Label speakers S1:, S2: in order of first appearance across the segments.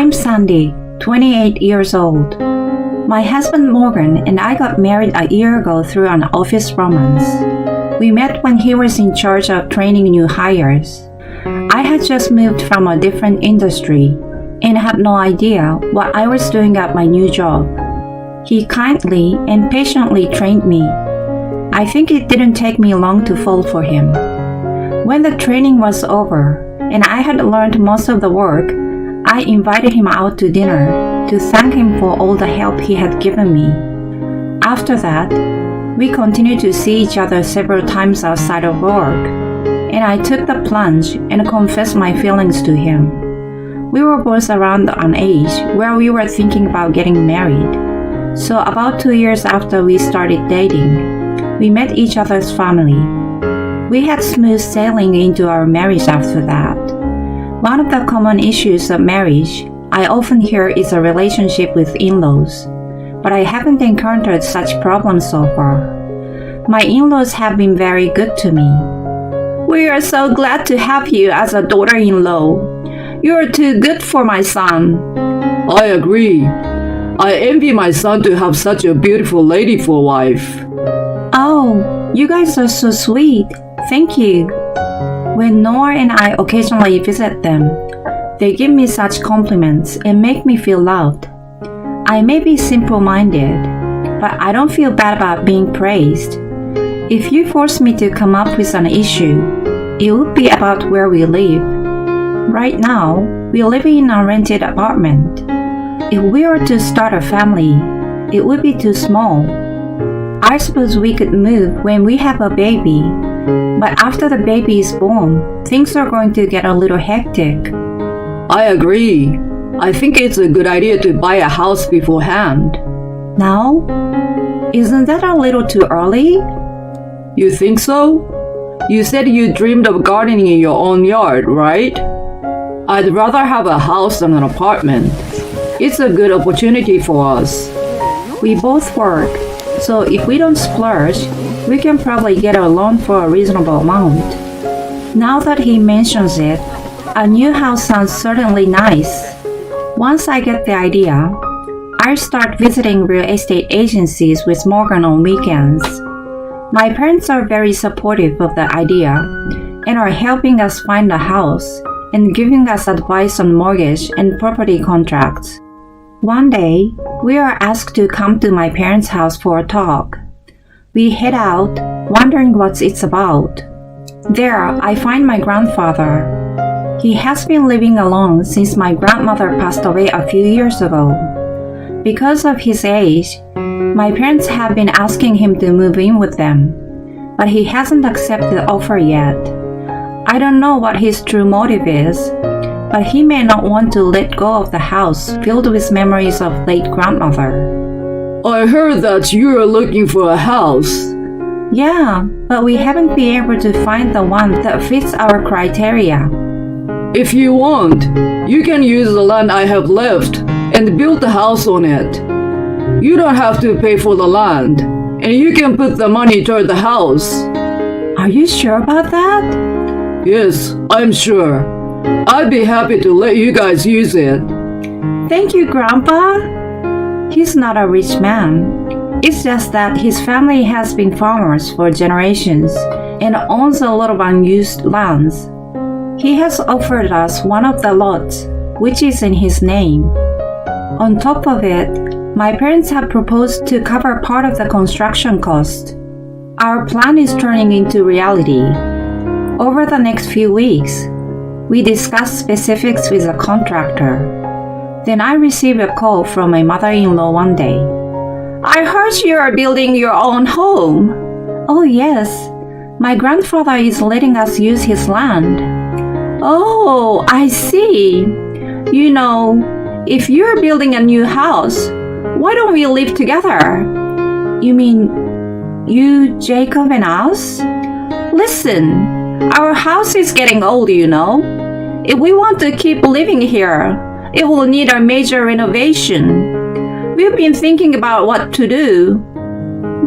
S1: I'm Sandy, 28 years old. My husband Morgan and I got married a year ago through an office romance. We met when he was in charge of training new hires. I had just moved from a different industry and had no idea what I was doing at my new job. He kindly and patiently trained me. I think it didn't take me long to fall for him. When the training was over and I had learned most of the work, I invited him out to dinner to thank him for all the help he had given me. After that, we continued to see each other several times outside of work, and I took the plunge and confessed my feelings to him. We were both around an age where we were thinking about getting married. So about 2 years after we started dating, we met each other's family. We had smooth sailing into our marriage after that. One of the common issues of marriage I often hear is a relationship with in-laws, but I haven't encountered such problems so far. My in-laws have been very good to me. We are so glad to have you as a daughter-in-law. You are too good for my son.
S2: I agree. I envy my son to have such a beautiful lady for a wife.
S1: Oh, you guys are so sweet. Thank you. When Noah and I occasionally visit them, they give me such compliments and make me feel loved. I may be simple-minded, but I don't feel bad about being praised. If you force me to come up with an issue, it would be about where we live. Right now, we live in a rented apartment. If we were to start a family, it would be too small. I suppose we could move when we have a baby, but after the baby is born, things are going to get a little hectic.
S2: I agree. I think it's a good idea to buy a house beforehand.
S1: Now? Isn't that a little too early?
S2: You think so? You said you dreamed of gardening in your own yard, right? I'd rather have a house than an apartment. It's a good opportunity for us.
S1: We both work, so if we don't splurge, we can probably get a loan for a reasonable amount. Now that he mentions it, a new house sounds certainly nice. Once I get the idea, I'll start visiting real estate agencies with Morgan on weekends. My parents are very supportive of the idea and are helping us find a house and giving us advice on mortgage and property contracts. One day, we are asked to come to my parents' house for a talk. We head out, wondering what it's about. There, I find my grandfather. He has been living alone since my grandmother passed away a few years ago. Because of his age, my parents have been asking him to move in with them, but he hasn't accepted the offer yet. I don't know what his true motive is, but he may not want to let go of the house filled with memories of late grandmother.
S2: I heard that you are looking for a house.
S1: Yeah, but we haven't been able to find the one that fits our criteria.
S2: If you want, you can use the land I have left and build a house on it. You don't have to pay for the land, and you can put the money toward the house.
S1: Are you sure about that?
S2: Yes, I'm sure. I'd be happy to let you guys use it.
S1: Thank you, Grandpa. He's not a rich man. It's just that his family has been farmers for generations and owns a lot of unused lands. He has offered us one of the lots, which is in his name. On top of it, my parents have proposed to cover part of the construction cost. Our plan is turning into reality. Over the next few weeks, we discuss specifics with a contractor. Then I received a call from my mother-in-law one day. I heard you are building your own home. Oh yes, my grandfather is letting us use his land. Oh, I see. You know, if you're building a new house, why don't we live together? You mean you, Jacob, and us? Listen, our house is getting old, you know. If we want to keep living here, it will need a major renovation. We've been thinking about what to do.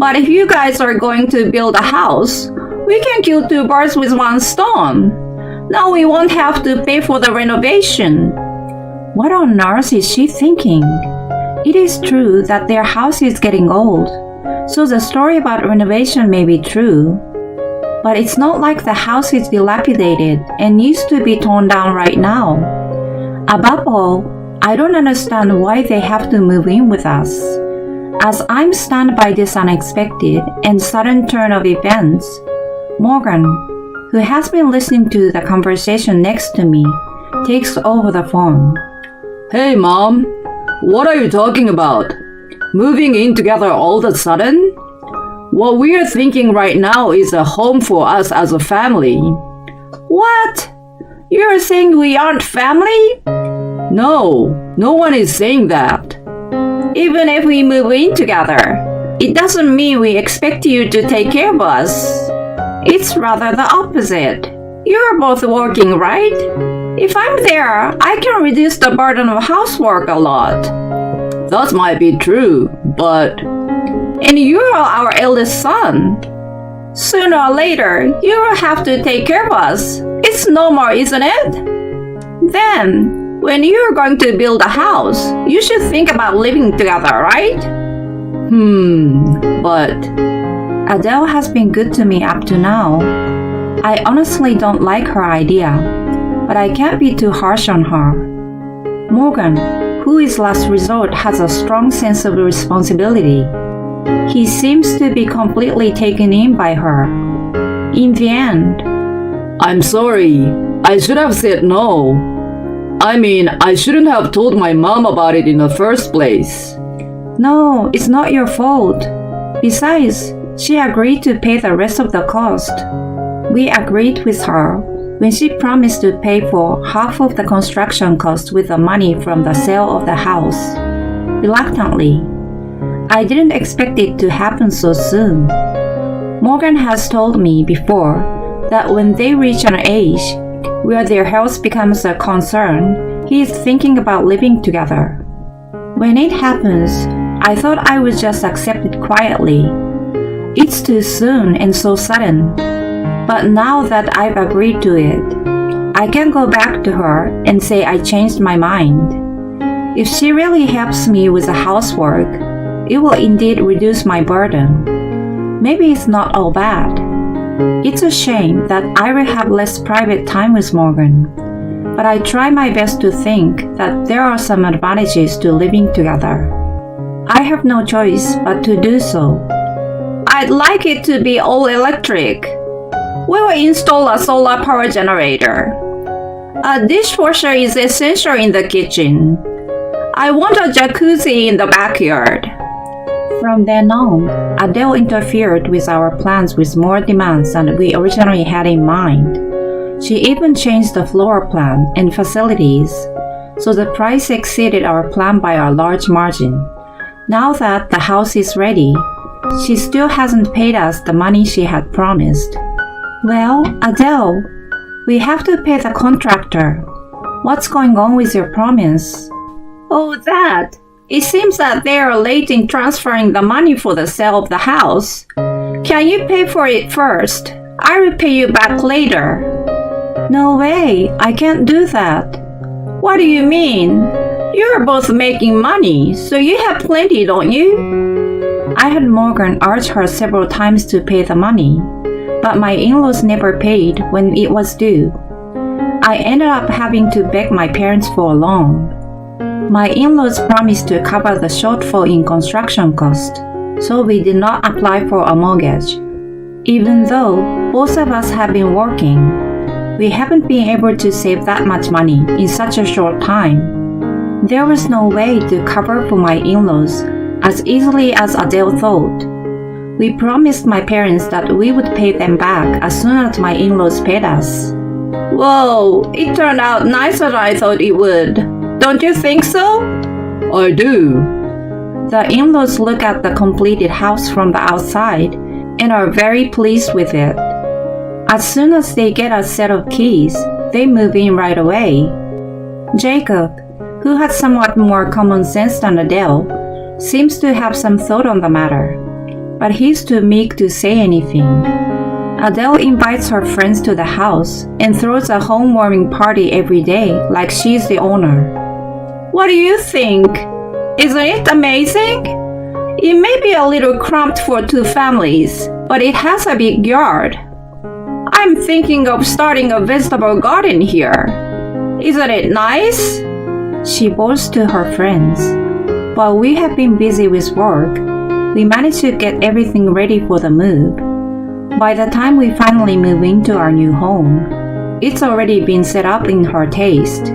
S1: But if you guys are going to build a house, we can kill two birds with one stone. Now we won't have to pay for the renovation. What on earth is she thinking? It is true that their house is getting old, so the story about renovation may be true. But it's not like the house is dilapidated and needs to be torn down right now. Above all, I don't understand why they have to move in with us. As I'm stunned by this unexpected and sudden turn of events, Morgan, who has been listening to the conversation next to me, takes over the phone.
S2: Hey, Mom. What are you talking about? Moving in together all of a sudden? What we're thinking right now is a home for us as a family.
S1: What? You're saying we aren't family?
S2: No, no one is saying that.
S1: Even if we move in together, it doesn't mean we expect you to take care of us. It's rather the opposite. You're both working, right? If I'm there, I can reduce the burden of housework a lot.
S2: That might be true, but...
S1: And you're our eldest son. Sooner or later, you will have to take care of us. It's normal, isn't it? Then, when you're going to build a house, you should think about living together, right?
S2: But...
S1: Adele has been good to me up to now. I honestly don't like her idea, but I can't be too harsh on her. Morgan, who is last resort, has a strong sense of responsibility. He seems to be completely taken in by her. In the end,
S2: I'm sorry. I should have said no. I mean, I shouldn't have told my mom about it in the first place.
S1: No, it's not your fault. Besides, she agreed to pay the rest of the cost. We agreed with her when she promised to pay for half of the construction cost with the money from the sale of the house. Reluctantly, I didn't expect it to happen so soon. Morgan has told me before that when they reach an age where their health becomes a concern, he is thinking about living together. When it happens, I thought I would just accept it quietly. It's too soon and so sudden. But now that I've agreed to it, I can go back to her and say I changed my mind. If she really helps me with the housework, it will indeed reduce my burden. Maybe it's not all bad. It's a shame that I will have less private time with Morgan, but I try my best to think that there are some advantages to living together. I have no choice but to do so. I'd like it to be all electric. We will install a solar power generator. A dishwasher is essential in the kitchen. I want a jacuzzi in the backyard. From then on, Adele interfered with our plans with more demands than we originally had in mind. She even changed the floor plan and facilities, so the price exceeded our plan by a large margin. Now that the house is ready, she still hasn't paid us the money she had promised. Well, Adele, we have to pay the contractor. What's going on with your promise? Oh, that. It seems that they are late in transferring the money for the sale of the house. Can you pay for it first? I will pay you back later. No way, I can't do that. What do you mean? You're both making money, so you have plenty, don't you? I had Morgan urge her several times to pay the money, but my in-laws never paid when it was due. I ended up having to beg my parents for a loan. My in-laws promised to cover the shortfall in construction cost, so we did not apply for a mortgage. Even though both of us have been working, we haven't been able to save that much money in such a short time. There was no way to cover for my in-laws as easily as Adele thought. We promised my parents that we would pay them back as soon as my in-laws paid us. Whoa, it turned out nicer than I thought it would. Don't you think so?
S2: I do.
S1: The in-laws look at the completed house from the outside and are very pleased with it. As soon as they get a set of keys, they move in right away. Jacob, who has somewhat more common sense than Adele, seems to have some thought on the matter, but he's too meek to say anything. Adele invites her friends to the house and throws a home-warming party every day like she's the owner. What do you think? Isn't it amazing? It may be a little cramped for two families, but it has a big yard. I'm thinking of starting a vegetable garden here. Isn't it nice? She boasts to her friends. While we have been busy with work, we managed to get everything ready for the move. By the time we finally move into our new home, it's already been set up in her taste.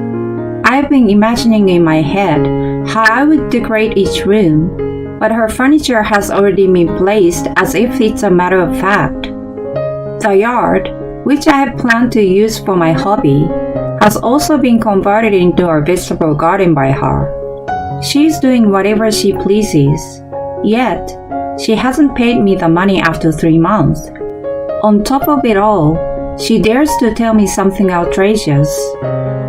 S1: I've been imagining in my head how I would decorate each room, but her furniture has already been placed as if it's a matter of fact. The yard, which I had planned to use for my hobby, has also been converted into a vegetable garden by her. She's doing whatever she pleases, yet she hasn't paid me the money after 3 months. On top of it all, she dares to tell me something outrageous.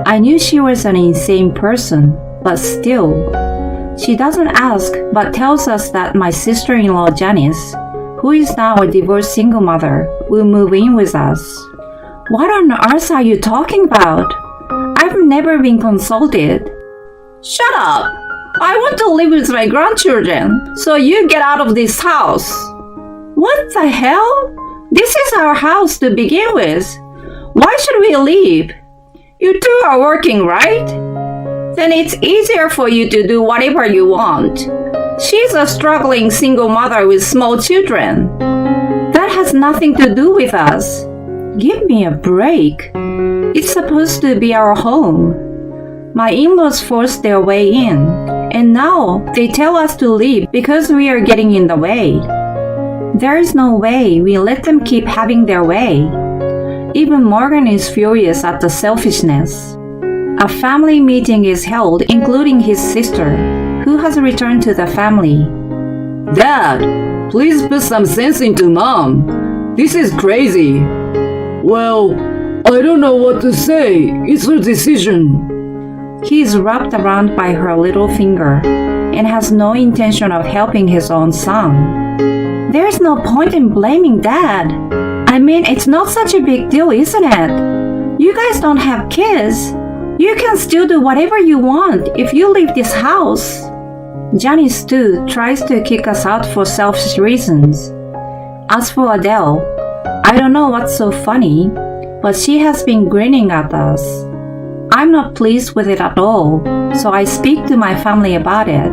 S1: I knew she was an insane person, but still. She doesn't ask but tells us that my sister-in-law Janice, who is now a divorced single mother, will move in with us. What on earth are you talking about? I've never been consulted. Shut up! I want to live with my grandchildren, so you get out of this house. What the hell? This is our house to begin with. Why should we leave? You two are working, right? Then it's easier for you to do whatever you want. She's a struggling single mother with small children. That has nothing to do with us. Give me a break. It's supposed to be our home. My in-laws forced their way in, and now they tell us to leave because we are getting in the way. There is no way we let them keep having their way. Even Morgan is furious at the selfishness. A family meeting is held, including his sister, who has returned to the family.
S2: Dad, please put some sense into Mom. This is crazy. Well, I don't know what to say. It's her decision.
S1: He is wrapped around by her little finger and has no intention of helping his own son. There's no point in blaming Dad. I mean, it's not such a big deal, isn't it? You guys don't have kids. You can still do whatever you want if you leave this house. Janice too tries to kick us out for selfish reasons. As for Adele, I don't know what's so funny, but she has been grinning at us. I'm not pleased with it at all, so I speak to my family about it.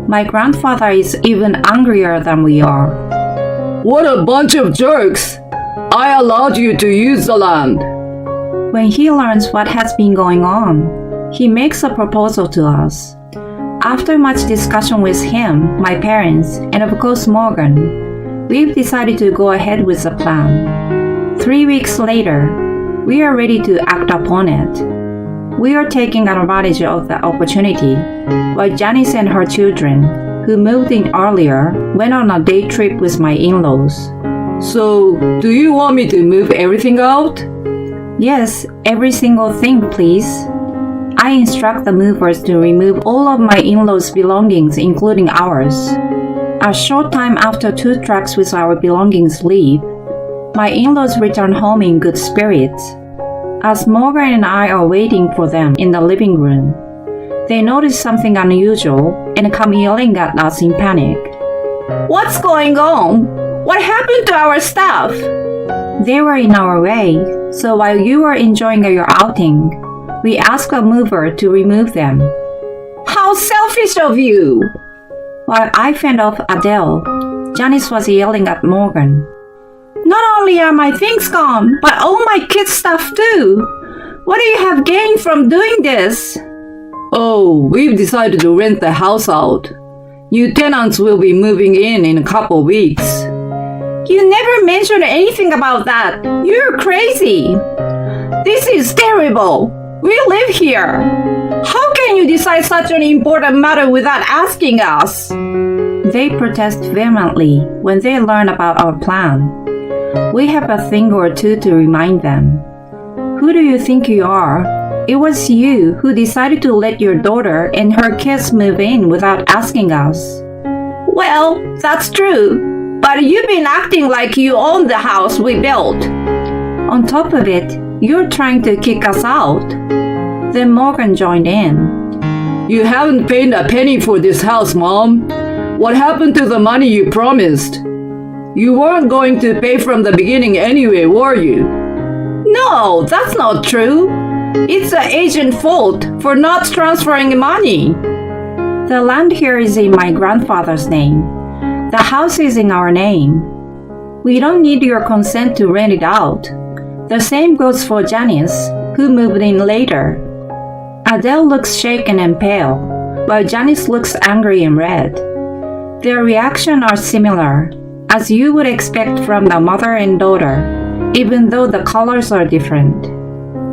S1: My grandfather is even angrier than we are.
S2: What a bunch of jerks! I allowed you to use the land.
S1: When he learns what has been going on, he makes a proposal to us. After much discussion with him, my parents, and of course Morgan, we've decided to go ahead with the plan. 3 weeks later, we are ready to act upon it. We are taking advantage of the opportunity, while Janice and her children, who moved in earlier, went on a day trip with my in-laws.
S2: So, do you want me to move everything out?
S1: Yes, every single thing, please. I instruct the movers to remove all of my in-laws' belongings, including ours. A short time after 2 trucks with our belongings leave, my in-laws return home in good spirits. As Morgan and I are waiting for them in the living room, they notice something unusual and come yelling at us in panic. What's going on? What happened to our stuff? They were in our way, so while you were enjoying your outing, we asked a mover to remove them. How selfish of you! While I fend off Adele, Janice was yelling at Morgan. Not only are my things gone, but all my kids' stuff too. What do you have gained from doing this?
S2: Oh, we've decided to rent the house out. New tenants will be moving in a couple weeks.
S1: You never mentioned anything about that. You're crazy. This is terrible. We live here. How can you decide such an important matter without asking us? They protest vehemently when they learn about our plan. We have a thing or two to remind them. Who do you think you are? It was you who decided to let your daughter and her kids move in without asking us. Well, that's true, but you've been acting like you own the house we built. On top of it, you're trying to kick us out. Then Morgan joined in.
S2: You haven't paid a penny for this house, Mom. What happened to the money you promised? You weren't going to pay from the beginning anyway, were you?
S1: No, that's not true. It's the agent's fault for not transferring money. The land here is in my grandfather's name. The house is in our name. We don't need your consent to rent it out. The same goes for Janice, who moved in later. Adele looks shaken and pale, while Janice looks angry and red. Their reactions are similar, as you would expect from the mother and daughter, even though the colors are different.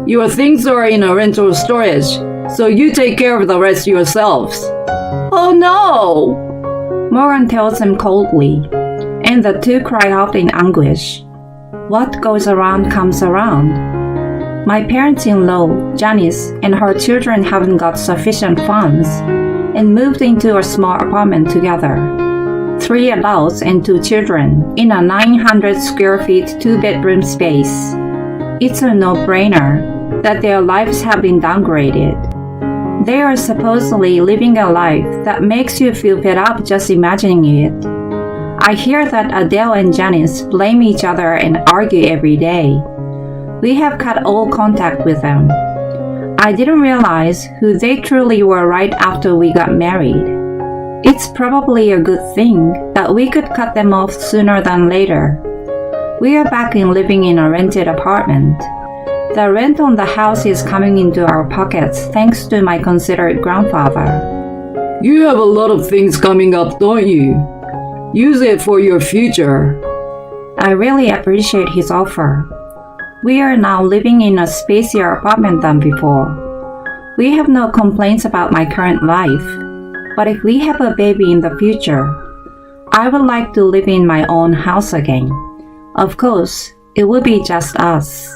S2: Your things are in a rental storage, so you take care of the rest yourselves.
S1: Oh no! Morgan tells them coldly, and the two cry out in anguish. What goes around comes around. My parents-in-law, Janice, and her children haven't got sufficient funds and moved into a small apartment together. 3 adults and 2 children in a 900 square feet 2-bedroom space. It's a no-brainer that their lives have been downgraded. They are supposedly living a life that makes you feel fed up just imagining it. I hear that Adele and Janice blame each other and argue every day. We have cut all contact with them. I didn't realize who they truly were right after we got married. It's probably a good thing that we could cut them off sooner than later. We are back in living in a rented apartment. The rent on the house is coming into our pockets thanks to my considerate grandfather.
S2: You have a lot of things coming up, don't you? Use it for your future.
S1: I really appreciate his offer. We are now living in a spacier apartment than before. We have no complaints about my current life, but if we have a baby in the future, I would like to live in my own house again. Of course, it would be just us.